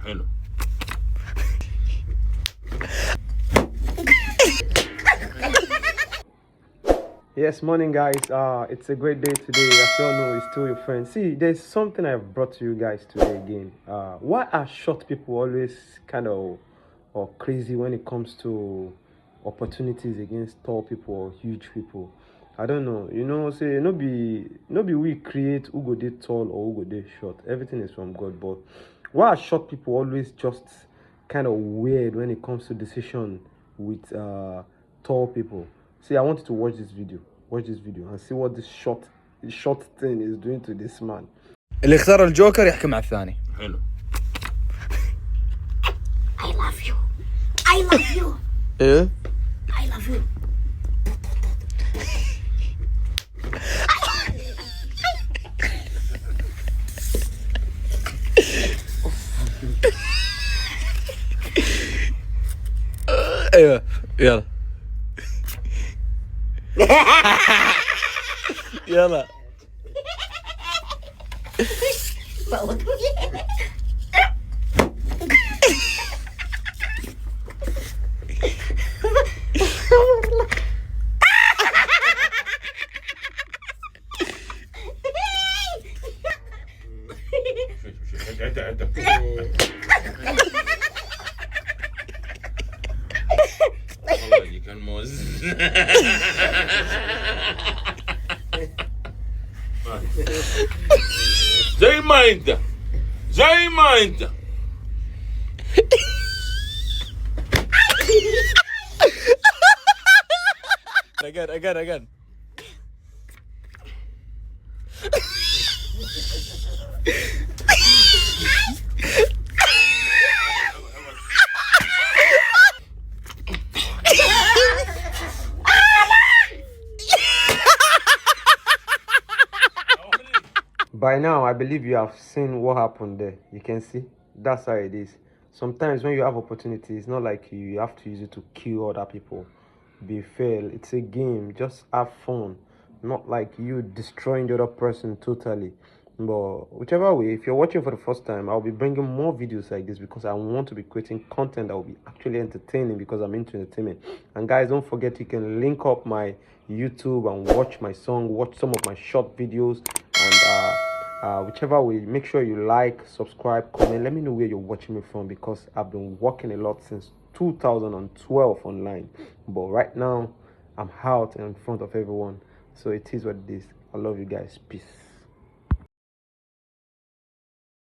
حلو. Yes, morning guys. It's a great day today. As you all know, it's still your friend. See, there's something I've brought to you guys today again. Why are short people always kind of or crazy when it comes to opportunities against tall people or huge people? I don't know. You know, say no be we create who go dey tall or who go dey short. Everything is from God. But why are short people always just kind of weird when it comes to decision with tall people? See, I want you to watch this video. Watch this video and see what this short thing is doing to this man. اللي اختار الجوكر يحكي مع الثاني. حلو. I love you. I love you. ايه؟ I love you. ايوه يلا. يلا. والله دي كان موز. زي ما انت again. By now, I believe you have seen what happened there. You can see that's how it is. Sometimes when you have opportunity, it's not like you have to use it to kill other people. Be fair. It's a game. Just have fun. Not like you destroying the other person totally. But whichever way, if you're watching for the first time, I'll be bringing more videos like this because I want to be creating content that will be actually entertaining because I'm into entertainment. And guys, don't forget you can link up my YouTube and watch my song, watch some of my short videos, and whichever way, make sure you like, subscribe, comment. Let me know where you're watching me from because I've been working a lot since 2012 online. But right now, I'm out in front of everyone. So it is what it is. I love you guys. Peace.